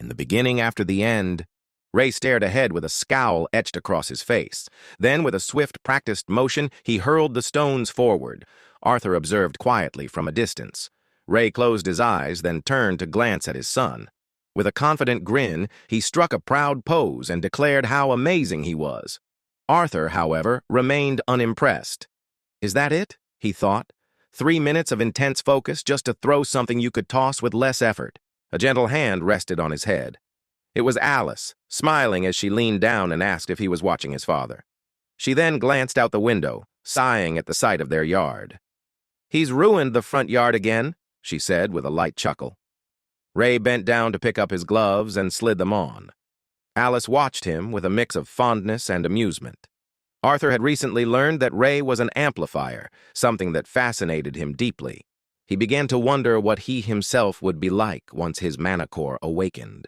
The beginning after the end. Ray stared ahead with a scowl etched across his face. Then, with a swift, practiced motion, he hurled the stones forward. Arthur observed quietly from a distance. Ray closed his eyes, then turned to glance at his son. With a confident grin, he struck a proud pose and declared how amazing he was. Arthur, however, remained unimpressed. "Is that it?" he thought. 3 minutes of intense focus just to throw something you could toss with less effort. A gentle hand rested on his head. It was Alice, smiling as she leaned down and asked if he was watching his father. She then glanced out the window, sighing at the sight of their yard. "He's ruined the front yard again," she said with a light chuckle. Ray bent down to pick up his gloves and slid them on. Alice watched him with a mix of fondness and amusement. Arthur had recently learned that Ray was an amplifier, something that fascinated him deeply. He began to wonder what he himself would be like once his mana core awakened.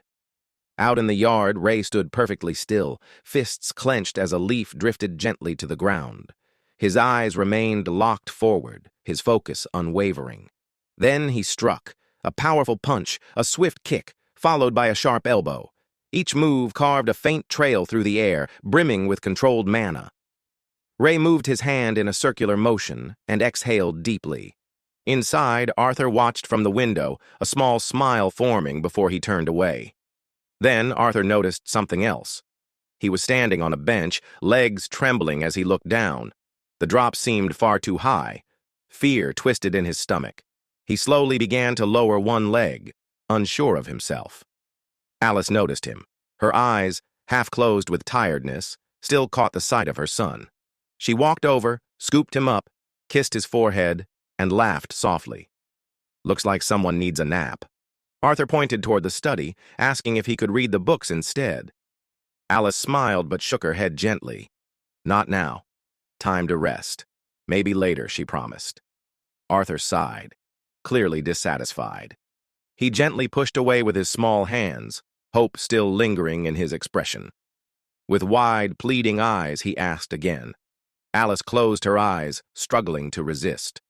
Out in the yard, Ray stood perfectly still, fists clenched as a leaf drifted gently to the ground. His eyes remained locked forward, his focus unwavering. Then he struck, a powerful punch, a swift kick, followed by a sharp elbow. Each move carved a faint trail through the air, brimming with controlled mana. Ray moved his hand in a circular motion and exhaled deeply. Inside, Arthur watched from the window, a small smile forming before he turned away. Then Arthur noticed something else. He was standing on a bench, legs trembling as he looked down. The drop seemed far too high. Fear twisted in his stomach. He slowly began to lower one leg, unsure of himself. Alice noticed him. Her eyes, half closed with tiredness, still caught the sight of her son. She walked over, scooped him up, kissed his forehead, and laughed softly. "Looks like someone needs a nap." Arthur pointed toward the study, asking if he could read the books instead. Alice smiled but shook her head gently. "Not now. Time to rest. Maybe later," she promised. Arthur sighed, clearly dissatisfied. He gently pushed away with his small hands, hope still lingering in his expression. With wide, pleading eyes, he asked again. Alice closed her eyes, struggling to resist.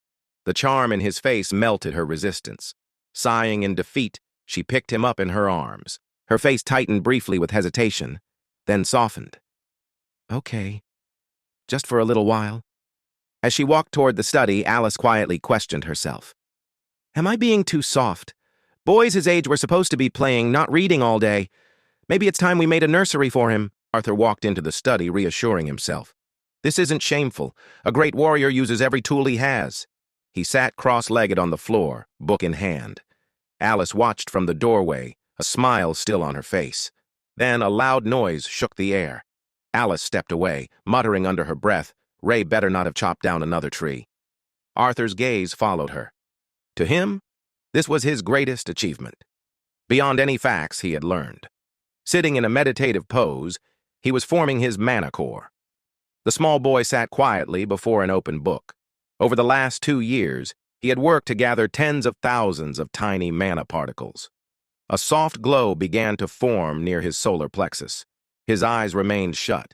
The charm in his face melted her resistance. Sighing in defeat, she picked him up in her arms. Her face tightened briefly with hesitation, then softened. "Okay, just for a little while." As she walked toward the study, Alice quietly questioned herself. "Am I being too soft? Boys his age were supposed to be playing, not reading all day. Maybe it's time we made a nursery for him." Arthur walked into the study, reassuring himself. "This isn't shameful. A great warrior uses every tool he has." He sat cross-legged on the floor, book in hand. Alice watched from the doorway, a smile still on her face. Then a loud noise shook the air. Alice stepped away, muttering under her breath, "Ray better not have chopped down another tree." Arthur's gaze followed her. To him, this was his greatest achievement, beyond any facts he had learned. Sitting in a meditative pose, he was forming his mana core. The small boy sat quietly before an open book. Over the last 2 years, he had worked to gather tens of thousands of tiny mana particles. A soft glow began to form near his solar plexus. His eyes remained shut.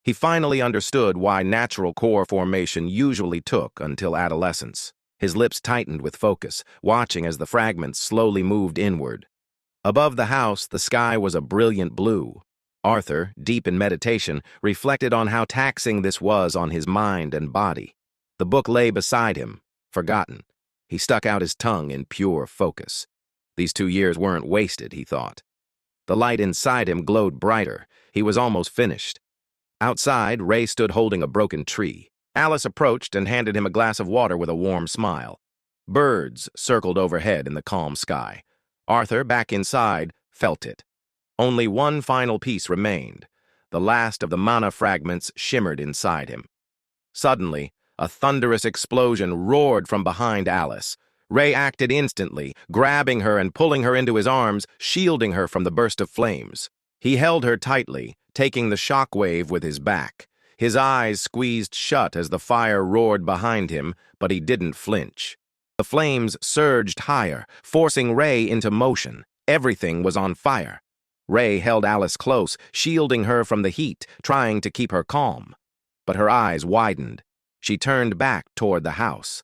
He finally understood why natural core formation usually took until adolescence. His lips tightened with focus, watching as the fragments slowly moved inward. Above the house, the sky was a brilliant blue. Arthur, deep in meditation, reflected on how taxing this was on his mind and body. The book lay beside him, forgotten. He stuck out his tongue in pure focus. These 2 years weren't wasted, he thought. The light inside him glowed brighter. He was almost finished. Outside, Ray stood holding a broken tree. Alice approached and handed him a glass of water with a warm smile. Birds circled overhead in the calm sky. Arthur, back inside, felt it. Only one final piece remained. The last of the mana fragments shimmered inside him. Suddenly, a thunderous explosion roared from behind Alice. Ray acted instantly, grabbing her and pulling her into his arms, shielding her from the burst of flames. He held her tightly, taking the shockwave with his back. His eyes squeezed shut as the fire roared behind him, but he didn't flinch. The flames surged higher, forcing Ray into motion. Everything was on fire. Ray held Alice close, shielding her from the heat, trying to keep her calm. But her eyes widened. She turned back toward the house.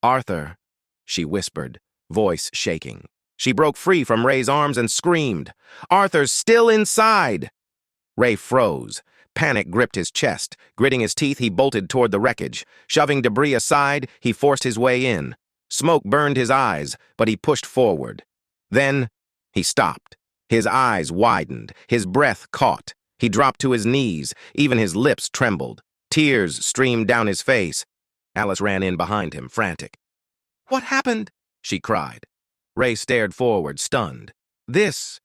"Arthur," she whispered, voice shaking. She broke free from Ray's arms and screamed, "Arthur's still inside!" Ray froze. Panic gripped his chest. Gritting his teeth, he bolted toward the wreckage. Shoving debris aside, he forced his way in. Smoke burned his eyes, but he pushed forward. Then, he stopped. His eyes widened. His breath caught. He dropped to his knees. Even his lips trembled. Tears streamed down his face. Alice ran in behind him, frantic. "What happened?" she cried. Ray stared forward, stunned. This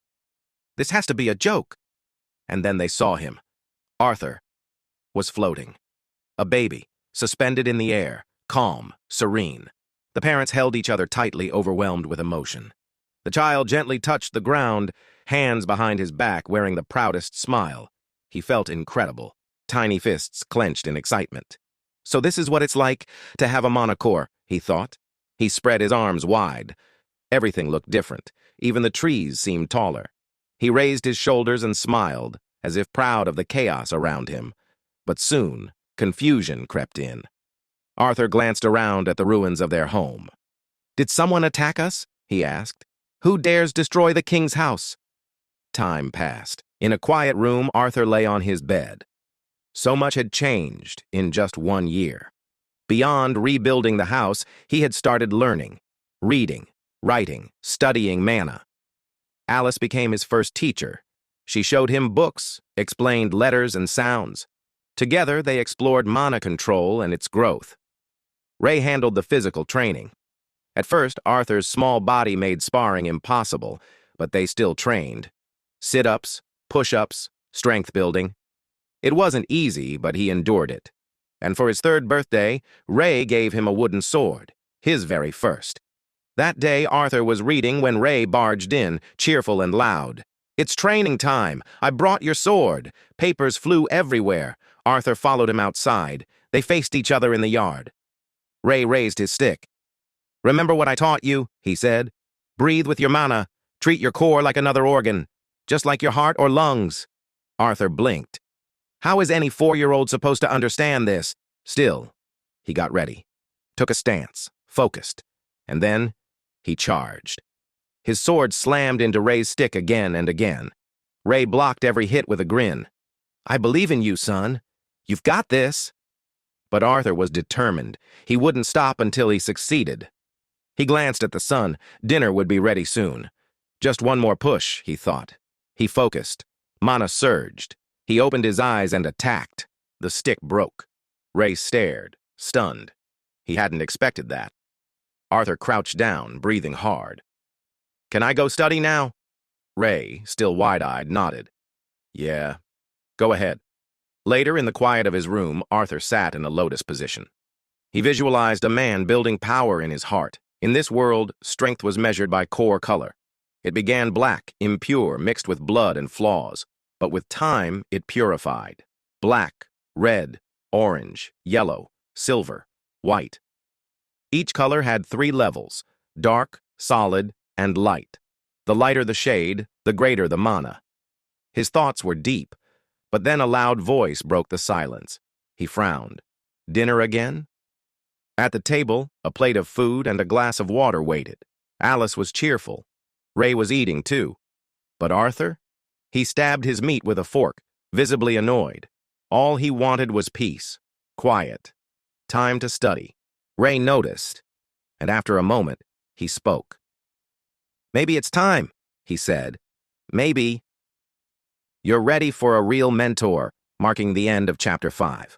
has to be a joke." And then they saw him. Arthur was floating. A baby, suspended in the air, calm, serene. The parents held each other tightly, overwhelmed with emotion. The child gently touched the ground, hands behind his back, wearing the proudest smile. He felt incredible, tiny fists clenched in excitement. So this is what it's like to have a monocore, he thought. He spread his arms wide. Everything looked different. Even the trees seemed taller. He raised his shoulders and smiled, as if proud of the chaos around him. But soon, confusion crept in. Arthur glanced around at the ruins of their home. "Did someone attack us?" he asked. "Who dares destroy the king's house?" Time passed. In a quiet room, Arthur lay on his bed. So much had changed in just 1 year. Beyond rebuilding the house, he had started learning, reading, writing, studying Manhwa. Alice became his first teacher. She showed him books, explained letters and sounds. Together, they explored mana control and its growth. Ray handled the physical training. At first, Arthur's small body made sparring impossible, but they still trained. Sit-ups, push-ups, strength building. It wasn't easy, but he endured it. And for his 3rd birthday, Ray gave him a wooden sword, his very first. That day, Arthur was reading when Ray barged in, cheerful and loud. "It's training time. I brought your sword." Papers flew everywhere. Arthur followed him outside. They faced each other in the yard. Ray raised his stick. "Remember what I taught you," he said. "Breathe with your mana. Treat your core like another organ, just like your heart or lungs." Arthur blinked. How is any 4-year-old supposed to understand this? Still, he got ready, took a stance, focused, and then he charged. His sword slammed into Ray's stick again and again. Ray blocked every hit with a grin. "I believe in you, son. You've got this." But Arthur was determined. He wouldn't stop until he succeeded. He glanced at the sun. Dinner would be ready soon. Just one more push, he thought. He focused. Mana surged. He opened his eyes and attacked. The stick broke. Ray stared, stunned. He hadn't expected that. Arthur crouched down, breathing hard. "Can I go study now?" Ray, still wide-eyed, nodded. "Yeah, go ahead." Later, in the quiet of his room, Arthur sat in a lotus position. He visualized a man building power in his heart. In this world, strength was measured by core color. It began black, impure, mixed with blood and flaws. But with time, it purified. Black, red, orange, yellow, silver, white. Each color had 3 levels: dark, solid, and light. The lighter the shade, the greater the mana. His thoughts were deep, but then a loud voice broke the silence. He frowned. Dinner again? At the table, a plate of food and a glass of water waited. Alice was cheerful. Ray was eating, too. But Arthur? He stabbed his meat with a fork, visibly annoyed. All he wanted was peace, quiet, time to study. Ray noticed, and after a moment, he spoke. "Maybe it's time," he said. "Maybe." You're ready for a real mentor, marking the end of Chapter 5.